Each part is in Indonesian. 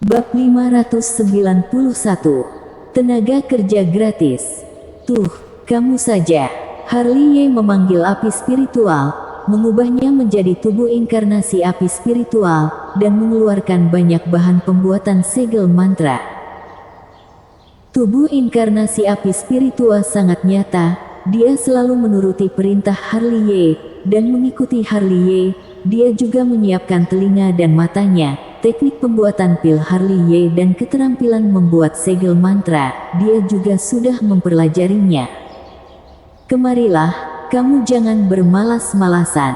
Bab 591. Tenaga kerja gratis. Tuh, kamu saja. Harley Ye memanggil api spiritual, mengubahnya menjadi tubuh inkarnasi api spiritual, dan mengeluarkan banyak bahan pembuatan segel mantra. Tubuh inkarnasi api spiritual sangat nyata, dia selalu menuruti perintah Harley Ye, dan mengikuti Harley Ye. Dia juga menyiapkan telinga dan matanya, teknik pembuatan pil Harley Ye dan keterampilan membuat segel mantra, dia juga sudah mempelajarinya. Kemarilah, kamu jangan bermalas-malasan.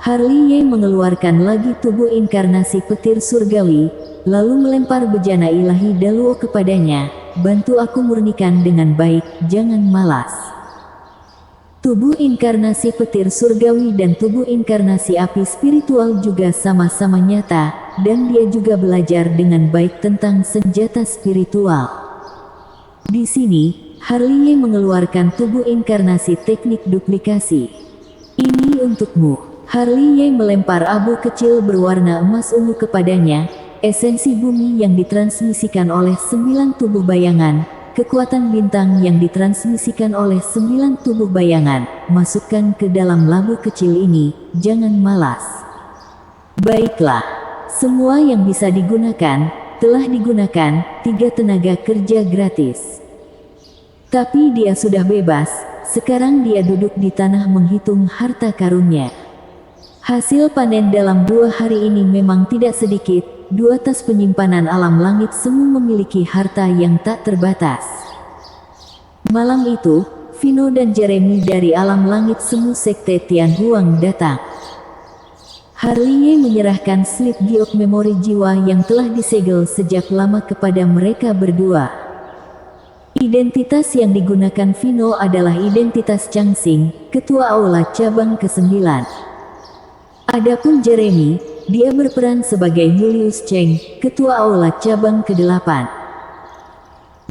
Harley Ye mengeluarkan lagi tubuh inkarnasi petir surgawi, lalu melempar bejana ilahi Daluo kepadanya, bantu aku murnikan dengan baik, jangan malas. Tubuh inkarnasi petir surgawi dan tubuh inkarnasi api spiritual juga sama-sama nyata, dan dia juga belajar dengan baik tentang senjata spiritual. Di sini, Harley Ye mengeluarkan tubuh inkarnasi teknik duplikasi. Ini untukmu. Harley Ye melempar abu kecil berwarna emas ungu kepadanya, esensi bumi yang ditransmisikan oleh 9 tubuh bayangan. Kekuatan bintang yang ditransmisikan oleh 9 tubuh bayangan, masukkan ke dalam labu kecil ini, jangan malas. Baiklah, semua yang bisa digunakan, telah digunakan, 3 tenaga kerja gratis. Tapi dia sudah bebas, sekarang dia duduk di tanah menghitung harta karunnya. Hasil panen dalam 2 hari ini memang tidak sedikit. 2 tas penyimpanan alam langit semu memiliki harta yang tak terbatas. Malam itu, Vino dan Jeremy dari alam langit semu sekte Tianhuang datang. Harley Ye menyerahkan slip giok memori jiwa yang telah disegel sejak lama kepada mereka berdua. Identitas yang digunakan Vino adalah identitas Changxing, ketua aula cabang ke-9. Adapun Jeremy, dia berperan sebagai Julius Cheng, ketua aula cabang ke-8.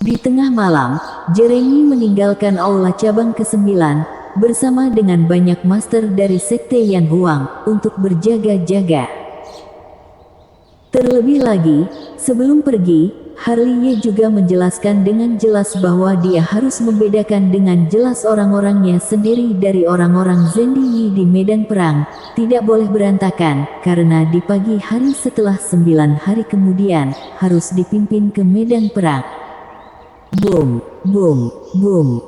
Di tengah malam, Jeremy meninggalkan aula cabang ke-9, bersama dengan banyak master dari sekte Yan Huang, untuk berjaga-jaga. Terlebih lagi, sebelum pergi, Harley Ye juga menjelaskan dengan jelas bahwa dia harus membedakan dengan jelas orang-orangnya sendiri dari orang-orang Zendi Yi di medan perang, tidak boleh berantakan, karena di pagi hari setelah 9 hari kemudian, harus dipimpin ke medan perang. Boom, boom, boom.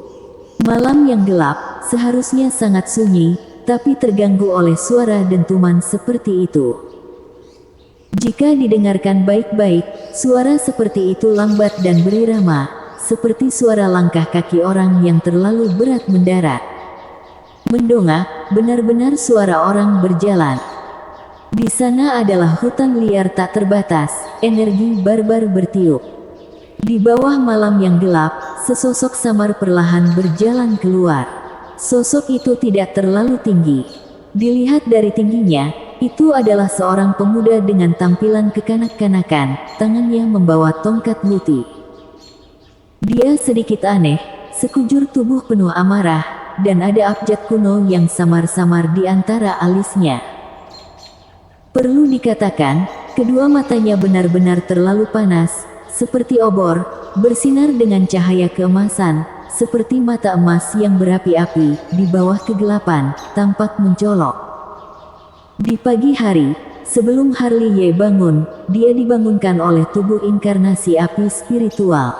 Malam yang gelap, seharusnya sangat sunyi, tapi terganggu oleh suara dentuman seperti itu. Jika didengarkan baik-baik, suara seperti itu lambat dan berirama, seperti suara langkah kaki orang yang terlalu berat mendarat. Mendongak, benar-benar suara orang berjalan. Di sana adalah hutan liar tak terbatas, energi barbar bertiup. Di bawah malam yang gelap, sesosok samar perlahan berjalan keluar. Sosok itu tidak terlalu tinggi. Dilihat dari tingginya, itu adalah seorang pemuda dengan tampilan kekanak-kanakan, tangannya membawa tongkat luti. Dia sedikit aneh, sekujur tubuh penuh amarah, dan ada abjad kuno yang samar-samar di antara alisnya. Perlu dikatakan, kedua matanya benar-benar terlalu panas, seperti obor, bersinar dengan cahaya keemasan, seperti mata emas yang berapi-api, di bawah kegelapan, tampak mencolok. Di pagi hari, sebelum Harley Ye bangun, dia dibangunkan oleh tubuh inkarnasi api spiritual.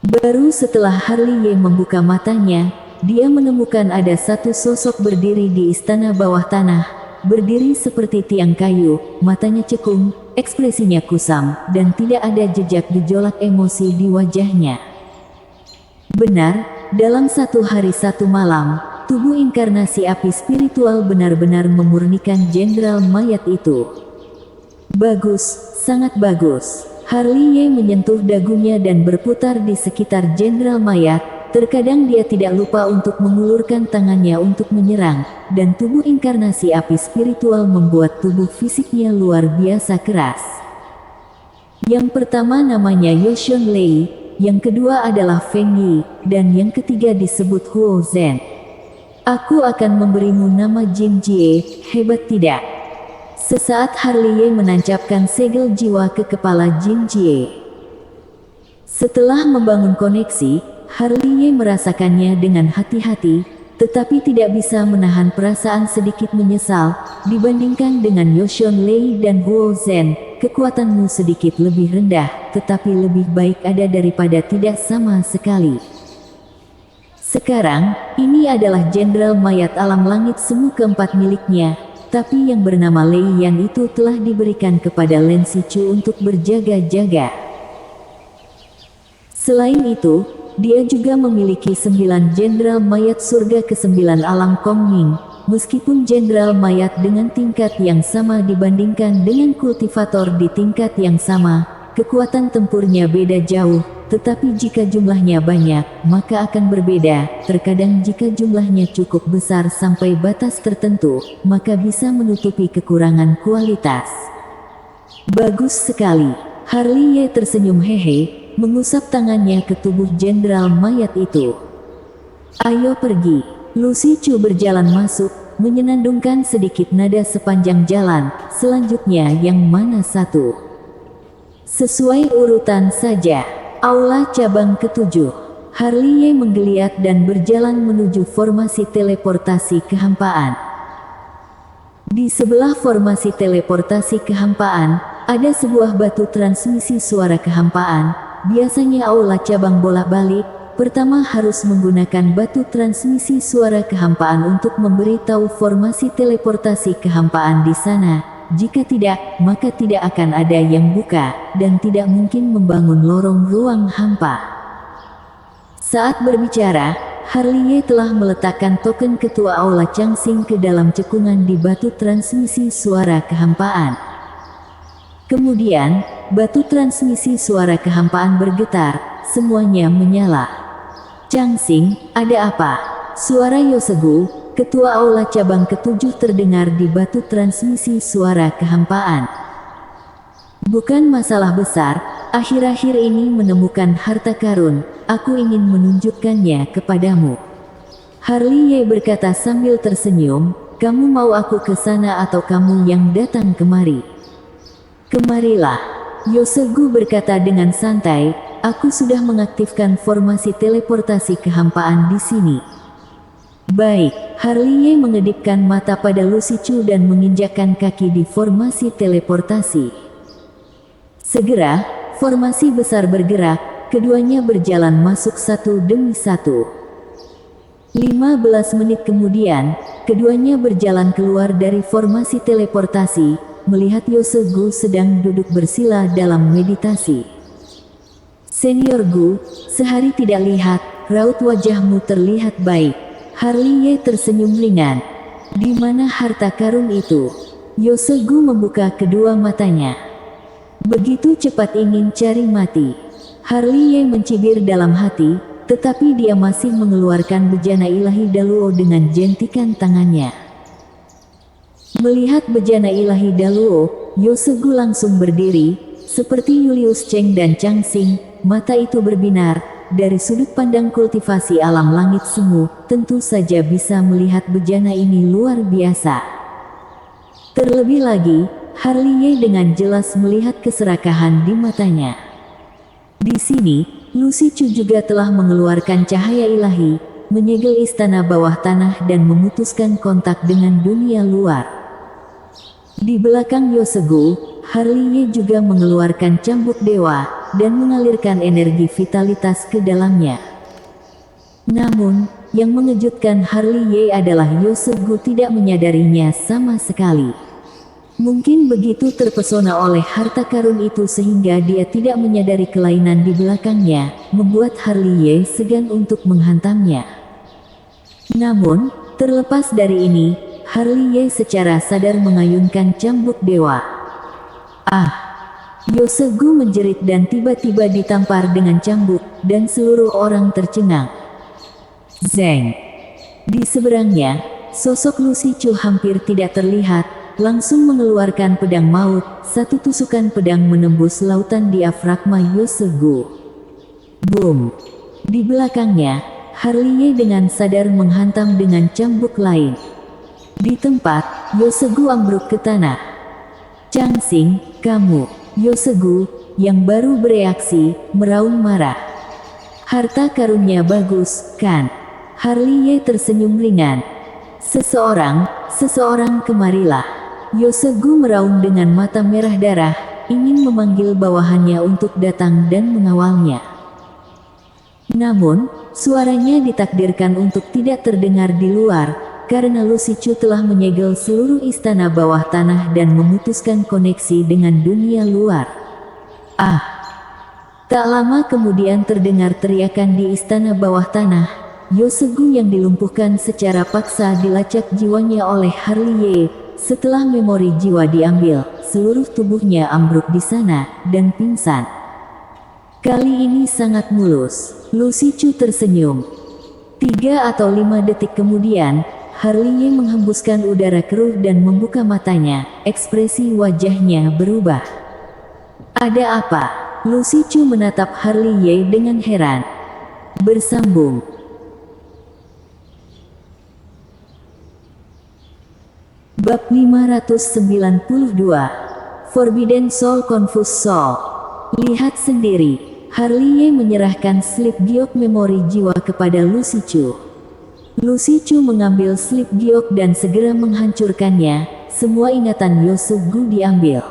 Baru setelah Harley Ye membuka matanya, dia menemukan ada satu sosok berdiri di istana bawah tanah, berdiri seperti tiang kayu, matanya cekung, ekspresinya kusam, dan tidak ada jejak gejolak emosi di wajahnya. Benar, dalam 1 hari 1 malam, tubuh inkarnasi api spiritual benar-benar memurnikan jenderal mayat itu. Bagus, sangat bagus. Harley Ye menyentuh dagunya dan berputar di sekitar jenderal mayat. Terkadang dia tidak lupa untuk mengulurkan tangannya untuk menyerang, dan tubuh inkarnasi api spiritual membuat tubuh fisiknya luar biasa keras. Yang pertama namanya Yoshun Lei, yang kedua adalah Feng Yi, dan yang ketiga disebut Huo Zhen. Aku akan memberimu nama Jin Jie, hebat tidak? Sesaat Harley menancapkan segel jiwa ke kepala Jin Jie. Setelah membangun koneksi, Harley merasakannya dengan hati-hati, tetapi tidak bisa menahan perasaan sedikit menyesal. Dibandingkan dengan Yoshon Lei dan Huo Zhen, kekuatanmu sedikit lebih rendah, tetapi lebih baik ada daripada tidak sama sekali. Sekarang, ini adalah Jenderal Mayat Alam Langit Semu keempat miliknya, tapi yang bernama Lei Yan itu telah diberikan kepada Lin Sichu untuk berjaga-jaga. Selain itu, dia juga memiliki 9 jenderal mayat surga ke-9 alam Kongming. Meskipun jenderal mayat dengan tingkat yang sama dibandingkan dengan kultivator di tingkat yang sama, kekuatan tempurnya beda jauh, tetapi jika jumlahnya banyak, maka akan berbeda. Terkadang jika jumlahnya cukup besar sampai batas tertentu, maka bisa menutupi kekurangan kualitas. Bagus sekali. Harley tersenyum hehe, mengusap tangannya ke tubuh jenderal mayat itu. Ayo pergi. Lu Sichu berjalan masuk, menyenandungkan sedikit nada sepanjang jalan. Selanjutnya yang mana satu? Sesuai urutan saja. Aula cabang ke-7. Harley menggeliat dan berjalan menuju formasi teleportasi kehampaan. Di sebelah formasi teleportasi kehampaan, ada sebuah batu transmisi suara kehampaan. Biasanya aula cabang bolak-balik, pertama harus menggunakan batu transmisi suara kehampaan untuk memberitahu formasi teleportasi kehampaan di sana. Jika tidak, maka tidak akan ada yang buka, dan tidak mungkin membangun lorong ruang hampa. Saat berbicara, Harley telah meletakkan token ketua aula Changsing ke dalam cekungan di batu transmisi suara kehampaan. Kemudian, batu transmisi suara kehampaan bergetar, semuanya menyala. Changsing, ada apa? Suara Yosegu, ketua aula cabang ke-7 terdengar di batu transmisi suara kehampaan. Bukan masalah besar, akhir-akhir ini menemukan harta karun, aku ingin menunjukkannya kepadamu. Harley berkata sambil tersenyum, kamu mau aku ke sana atau kamu yang datang kemari? Kemarilah. Yosegu berkata dengan santai, aku sudah mengaktifkan formasi teleportasi kehampaan di sini. Baik, Harley mengedipkan mata pada Lu Sichu dan menginjakkan kaki di formasi teleportasi. Segera, formasi besar bergerak, keduanya berjalan masuk satu demi satu. 15 menit kemudian, keduanya berjalan keluar dari formasi teleportasi. Melihat Yosegu sedang duduk bersila dalam meditasi. Senior Gu, sehari tidak lihat, raut wajahmu terlihat baik. Harley tersenyum ringan. Di mana harta karun itu? Yosegu membuka kedua matanya. Begitu cepat ingin cari mati. Harley mencibir dalam hati, tetapi dia masih mengeluarkan bejana ilahi Daluo dengan jentikan tangannya. Melihat bejana ilahi Daluo, Yosegu langsung berdiri, seperti Julius Cheng dan Changsing, mata itu berbinar. Dari sudut pandang kultivasi alam langit semu, tentu saja bisa melihat bejana ini luar biasa. Terlebih lagi, Harley dengan jelas melihat keserakahan di matanya. Di sini, Lu Sichu juga telah mengeluarkan cahaya ilahi, menyegel istana bawah tanah dan memutuskan kontak dengan dunia luar. Di belakang Yosegu, Harley juga mengeluarkan cambuk dewa, dan mengalirkan energi vitalitas ke dalamnya. Namun, yang mengejutkan Harley adalah Yosegu tidak menyadarinya sama sekali. Mungkin begitu terpesona oleh harta karun itu sehingga dia tidak menyadari kelainan di belakangnya, membuat Harley segan untuk menghantamnya. Namun, terlepas dari ini, Harley secara sadar mengayunkan cambuk dewa. Ah! Yosegu menjerit dan tiba-tiba ditampar dengan cambuk, dan seluruh orang tercengang. Zeng! Di seberangnya, sosok Lu Sichu hampir tidak terlihat, langsung mengeluarkan pedang maut. Satu tusukan pedang menembus lautan diafragma Yosegu. Boom! Di belakangnya, Harley dengan sadar menghantam dengan cambuk lain. Di tempat, Yosegu ambruk ke tanah. Changsing, kamu, Yosegu, yang baru bereaksi, meraung marah. Harta karunnya bagus, kan? Harley tersenyum ringan. Seseorang kemarilah. Yosegu meraung dengan mata merah darah, ingin memanggil bawahannya untuk datang dan mengawalnya. Namun, suaranya ditakdirkan untuk tidak terdengar di luar, karena Lu Shichu telah menyegel seluruh istana bawah tanah dan memutuskan koneksi dengan dunia luar. Ah! Tak lama kemudian terdengar teriakan di istana bawah tanah. Yosegu yang dilumpuhkan secara paksa dilacak jiwanya oleh Harley. Setelah memori jiwa diambil, seluruh tubuhnya ambruk di sana dan pingsan. Kali ini sangat mulus. Lu Shichu tersenyum. 3 atau 5 detik kemudian, Harley menghembuskan udara keruh dan membuka matanya. Ekspresi wajahnya berubah. Ada apa? Lu Shichu menatap Harley dengan heran. Bersambung. Bab 592. Forbidden Soul Confused Soul. Lihat sendiri. Harley menyerahkan slip giok memori jiwa kepada Lu Shichu. Lu Shichu mengambil slip giok dan segera menghancurkannya. Semua ingatan Yosegu diambil.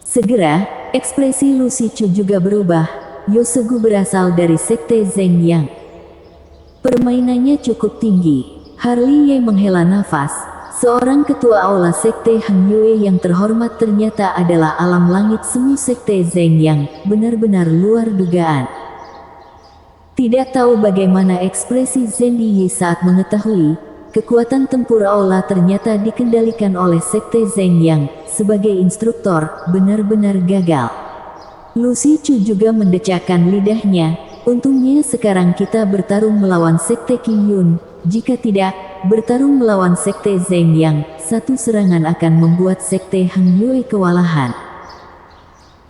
Segera, ekspresi Lu Shichu juga berubah. Yosegu berasal dari sekte Zeng Yang. Permainannya cukup tinggi. Harley menghela nafas. Seorang ketua aula sekte Hang Yue yang terhormat ternyata adalah alam langit semu sekte Zeng Yang, benar-benar luar dugaan. Tidak tahu bagaimana ekspresi Zendy Yi saat mengetahui, kekuatan tempur aula ternyata dikendalikan oleh sekte Zeng Yang, sebagai instruktor, benar-benar gagal. Lu Shichu juga mendecakkan lidahnya, untungnya sekarang kita bertarung melawan sekte Qing Yun, jika tidak, bertarung melawan sekte Zeng Yang, satu serangan akan membuat sekte Hang Yue kewalahan.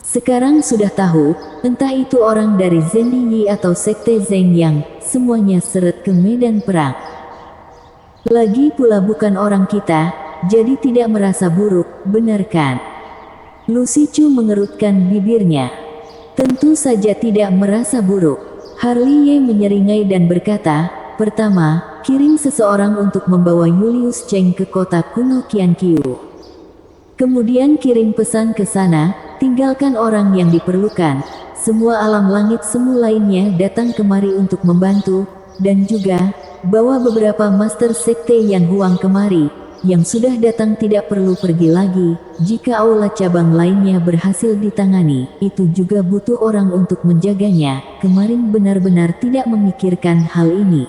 Sekarang sudah tahu, entah itu orang dari Zendy Yi atau sekte Zeng Yang, semuanya seret ke medan perang. Lagi pula bukan orang kita, jadi tidak merasa buruk, benar kan? Lu Shichu mengerutkan bibirnya. Tentu saja tidak merasa buruk. Harley menyeringai dan berkata, pertama, kirim seseorang untuk membawa Julius Cheng ke kota kuno Qianqiu. Kemudian kirim pesan ke sana, tinggalkan orang yang diperlukan. Semua alam langit semu lainnya datang kemari untuk membantu, dan juga, bawa beberapa master sekte Yan Huang kemari, yang sudah datang tidak perlu pergi lagi. Jika aula cabang lainnya berhasil ditangani, itu juga butuh orang untuk menjaganya. Kemarin benar-benar tidak memikirkan hal ini.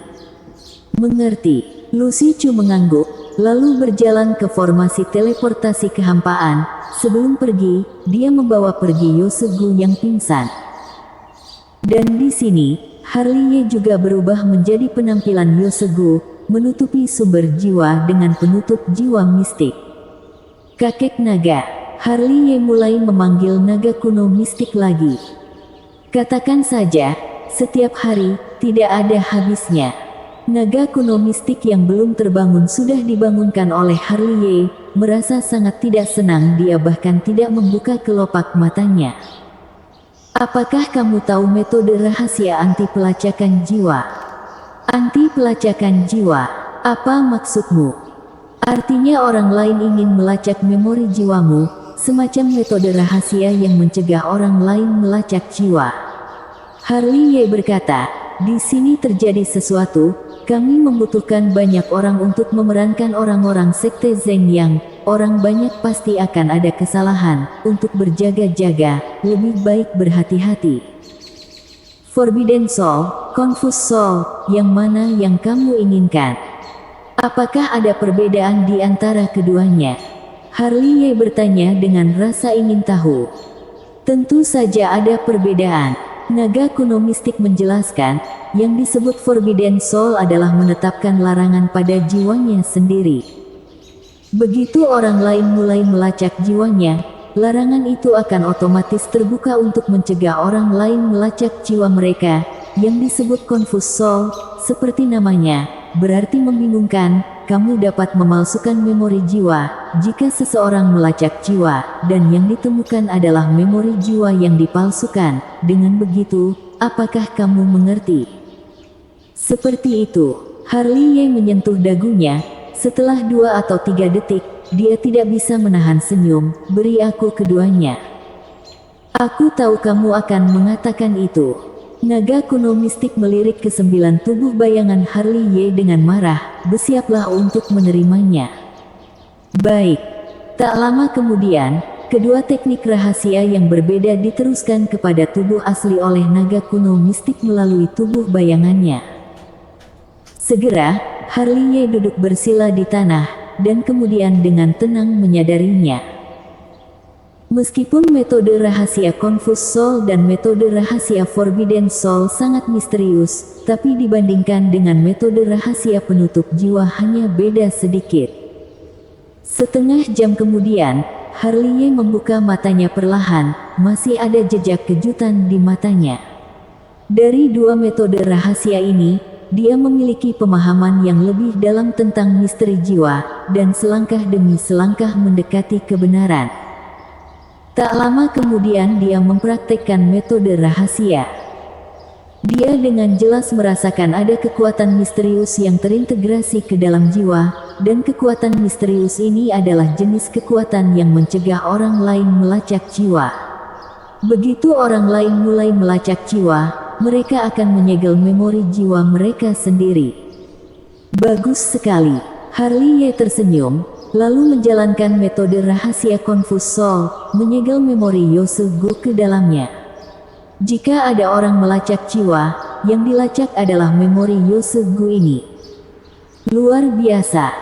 Mengerti. Lu Shichu mengangguk, lalu berjalan ke formasi teleportasi kehampaan. Sebelum pergi, dia membawa pergi Yosegu yang pingsan. Dan di sini, Harley juga berubah menjadi penampilan Yosegu, menutupi sumber jiwa dengan penutup jiwa mistik. Kakek naga. Harley mulai memanggil naga kuno mistik lagi. Katakan saja, setiap hari, tidak ada habisnya. Naga kuno mistik yang belum terbangun sudah dibangunkan oleh Harley. Merasa sangat tidak senang, dia bahkan tidak membuka kelopak matanya. Apakah kamu tahu metode rahasia anti pelacakan jiwa? Anti pelacakan jiwa? Apa maksudmu? Artinya orang lain ingin melacak memori jiwamu, semacam metode rahasia yang mencegah orang lain melacak jiwa. Harley berkata, di sini terjadi sesuatu. Kami membutuhkan banyak orang untuk memerankan orang-orang sekte Zeng Yang. Orang banyak pasti akan ada kesalahan. Untuk berjaga-jaga, lebih baik berhati-hati. Forbidden Soul, Confused Soul, yang mana yang kamu inginkan? Apakah ada perbedaan di antara keduanya? Harley bertanya dengan rasa ingin tahu. Tentu saja ada perbedaan. Naga kuno mistik menjelaskan, yang disebut Forbidden Soul adalah menetapkan larangan pada jiwanya sendiri. Begitu orang lain mulai melacak jiwanya, larangan itu akan otomatis terbuka untuk mencegah orang lain melacak jiwa mereka, yang disebut Confused Soul, seperti namanya, berarti membingungkan, kamu dapat memalsukan memori jiwa jika seseorang melacak jiwa, dan yang ditemukan adalah memori jiwa yang dipalsukan. Dengan begitu, apakah kamu mengerti? Seperti itu. Harley menyentuh dagunya. Setelah 2 atau 3 detik, dia tidak bisa menahan senyum. Beri aku keduanya. Aku tahu kamu akan mengatakan itu. Naga kuno mistik melirik ke 9 tubuh bayangan Harley dengan marah. Bersiaplah untuk menerimanya. Baik. Tak lama kemudian, kedua teknik rahasia yang berbeda diteruskan kepada tubuh asli oleh naga kuno mistik melalui tubuh bayangannya. Segera, Harley duduk bersila di tanah, dan kemudian dengan tenang menyadarinya. Meskipun metode rahasia Confused Soul dan metode rahasia Forbidden Soul sangat misterius, tapi dibandingkan dengan metode rahasia penutup jiwa hanya beda sedikit. Setengah jam kemudian, Harley membuka matanya perlahan, masih ada jejak kejutan di matanya. Dari 2 metode rahasia ini, dia memiliki pemahaman yang lebih dalam tentang misteri jiwa, dan selangkah demi selangkah mendekati kebenaran. Tak lama kemudian dia mempraktekkan metode rahasia. Dia dengan jelas merasakan ada kekuatan misterius yang terintegrasi ke dalam jiwa, dan kekuatan misterius ini adalah jenis kekuatan yang mencegah orang lain melacak jiwa. Begitu orang lain mulai melacak jiwa, mereka akan menyegel memori jiwa mereka sendiri. Bagus sekali. Harley tersenyum, lalu menjalankan metode rahasia Confused Soul, menyegel memori Yosugu ke dalamnya. Jika ada orang melacak jiwa, yang dilacak adalah memori Yosugu ini. Luar biasa.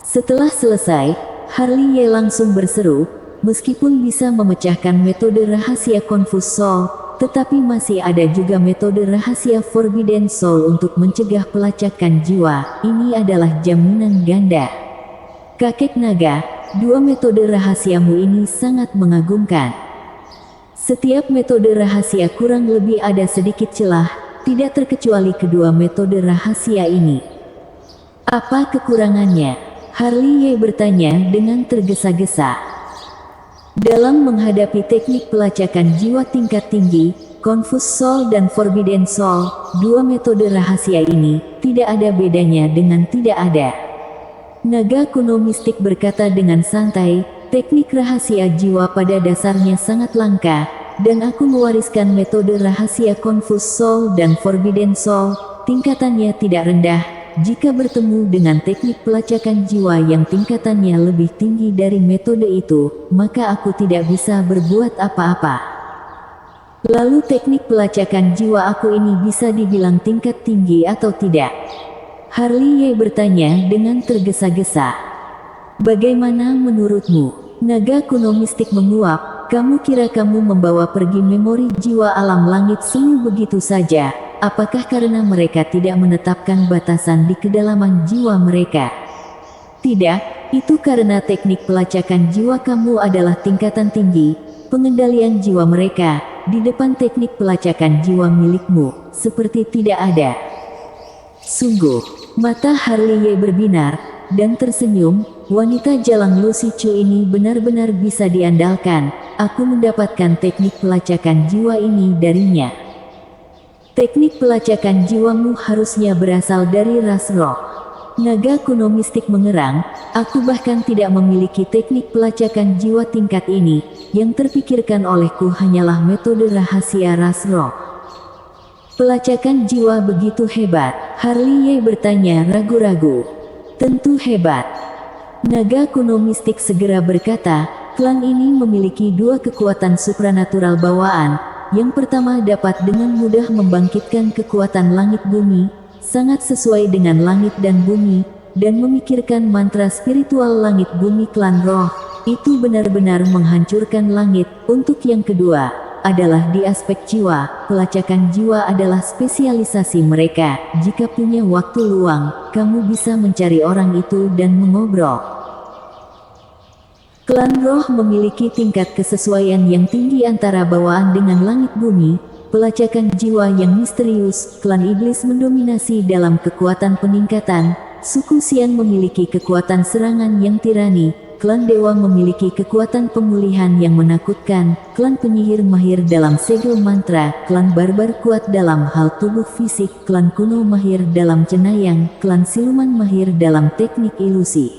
Setelah selesai, Harley langsung berseru, meskipun bisa memecahkan metode rahasia Confused Soul, tetapi masih ada juga metode rahasia Forbidden Soul untuk mencegah pelacakan jiwa. Ini adalah jaminan ganda. Kakek naga, 2 metode rahasiamu ini sangat mengagumkan. Setiap metode rahasia kurang lebih ada sedikit celah, tidak terkecuali kedua metode rahasia ini. Apa kekurangannya? Harley bertanya dengan tergesa-gesa. Dalam menghadapi teknik pelacakan jiwa tingkat tinggi, Confused Soul dan Forbidden Soul, 2 metode rahasia ini, tidak ada bedanya dengan tidak ada. Naga kuno mistik berkata dengan santai, teknik rahasia jiwa pada dasarnya sangat langka, dan aku mewariskan metode rahasia Confused Soul dan Forbidden Soul, tingkatannya tidak rendah. Jika bertemu dengan teknik pelacakan jiwa yang tingkatannya lebih tinggi dari metode itu, maka aku tidak bisa berbuat apa-apa. Lalu teknik pelacakan jiwa aku ini bisa dibilang tingkat tinggi atau tidak? Harley bertanya dengan tergesa-gesa. Bagaimana menurutmu? Naga kuno mistik menguap. Kamu kira kamu membawa pergi memori jiwa alam langit semu begitu saja? Apakah karena mereka tidak menetapkan batasan di kedalaman jiwa mereka? Tidak, itu karena teknik pelacakan jiwa kamu adalah tingkatan tinggi. Pengendalian jiwa mereka, di depan teknik pelacakan jiwa milikmu, seperti tidak ada. Sungguh, mata Harley berbinar, dan tersenyum. Wanita jalang Lucy Chu ini benar-benar bisa diandalkan. Aku mendapatkan teknik pelacakan jiwa ini darinya. Teknik pelacakan jiwamu harusnya berasal dari ras roh. Naga kuno mistik mengerang, aku bahkan tidak memiliki teknik pelacakan jiwa tingkat ini. Yang terpikirkan olehku hanyalah metode rahasia ras roh. Pelacakan jiwa begitu hebat? Harley bertanya ragu-ragu. Tentu hebat. Naga kuno mistik segera berkata, klan ini memiliki 2 kekuatan supranatural bawaan. Yang pertama dapat dengan mudah membangkitkan kekuatan langit bumi, sangat sesuai dengan langit dan bumi, dan memikirkan mantra spiritual langit bumi klan roh, itu benar-benar menghancurkan langit. Untuk yang kedua, adalah di aspek jiwa, pelacakan jiwa adalah spesialisasi mereka. Jika punya waktu luang, kamu bisa mencari orang itu dan mengobrol. Klan roh memiliki tingkat kesesuaian yang tinggi antara bawaan dengan langit bumi, pelacakan jiwa yang misterius. Klan iblis mendominasi dalam kekuatan peningkatan, suku Xian memiliki kekuatan serangan yang tirani, klan dewa memiliki kekuatan pemulihan yang menakutkan, klan penyihir mahir dalam segel mantra, klan barbar kuat dalam hal tubuh fisik, klan kuno mahir dalam cenayang, klan siluman mahir dalam teknik ilusi.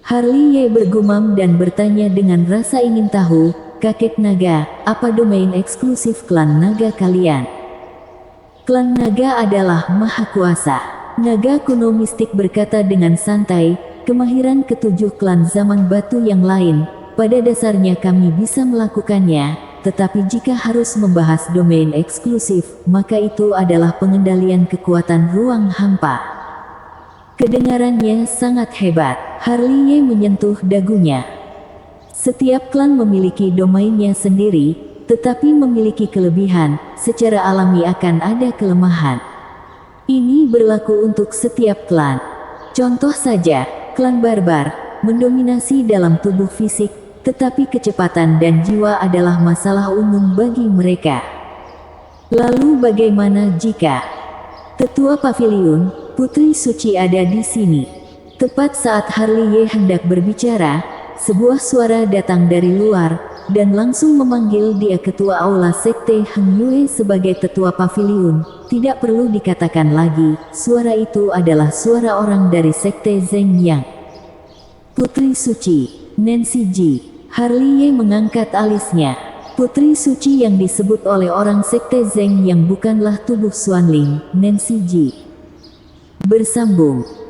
Harley Ye bergumam dan bertanya dengan rasa ingin tahu, kakek naga, apa domain eksklusif klan naga kalian? Klan naga adalah maha kuasa. Naga kuno mistik berkata dengan santai, kemahiran ketujuh klan zaman batu yang lain, pada dasarnya kami bisa melakukannya, tetapi jika harus membahas domain eksklusif, maka itu adalah pengendalian kekuatan ruang hampa. Kedengarannya sangat hebat. Harley Ye menyentuh dagunya. Setiap klan memiliki domainnya sendiri, tetapi memiliki kelebihan, secara alami akan ada kelemahan. Ini berlaku untuk setiap klan. Contoh saja, klan barbar mendominasi dalam tubuh fisik, tetapi kecepatan dan jiwa adalah masalah umum bagi mereka. Lalu bagaimana jika Tetua Paviliun, Putri Suci ada di sini? Tepat saat Harley Ye hendak berbicara, sebuah suara datang dari luar, dan langsung memanggil dia Ketua Aula Sekte Heng Yue sebagai Tetua Paviliun. Tidak perlu dikatakan lagi, suara itu adalah suara orang dari Sekte Zheng Yang. Putri Suci, Nancy Ji. Harley Ye mengangkat alisnya. Putri Suci yang disebut oleh orang Sekte Zheng yang bukanlah tubuh Xuanling, Nancy Ji. Bersambung.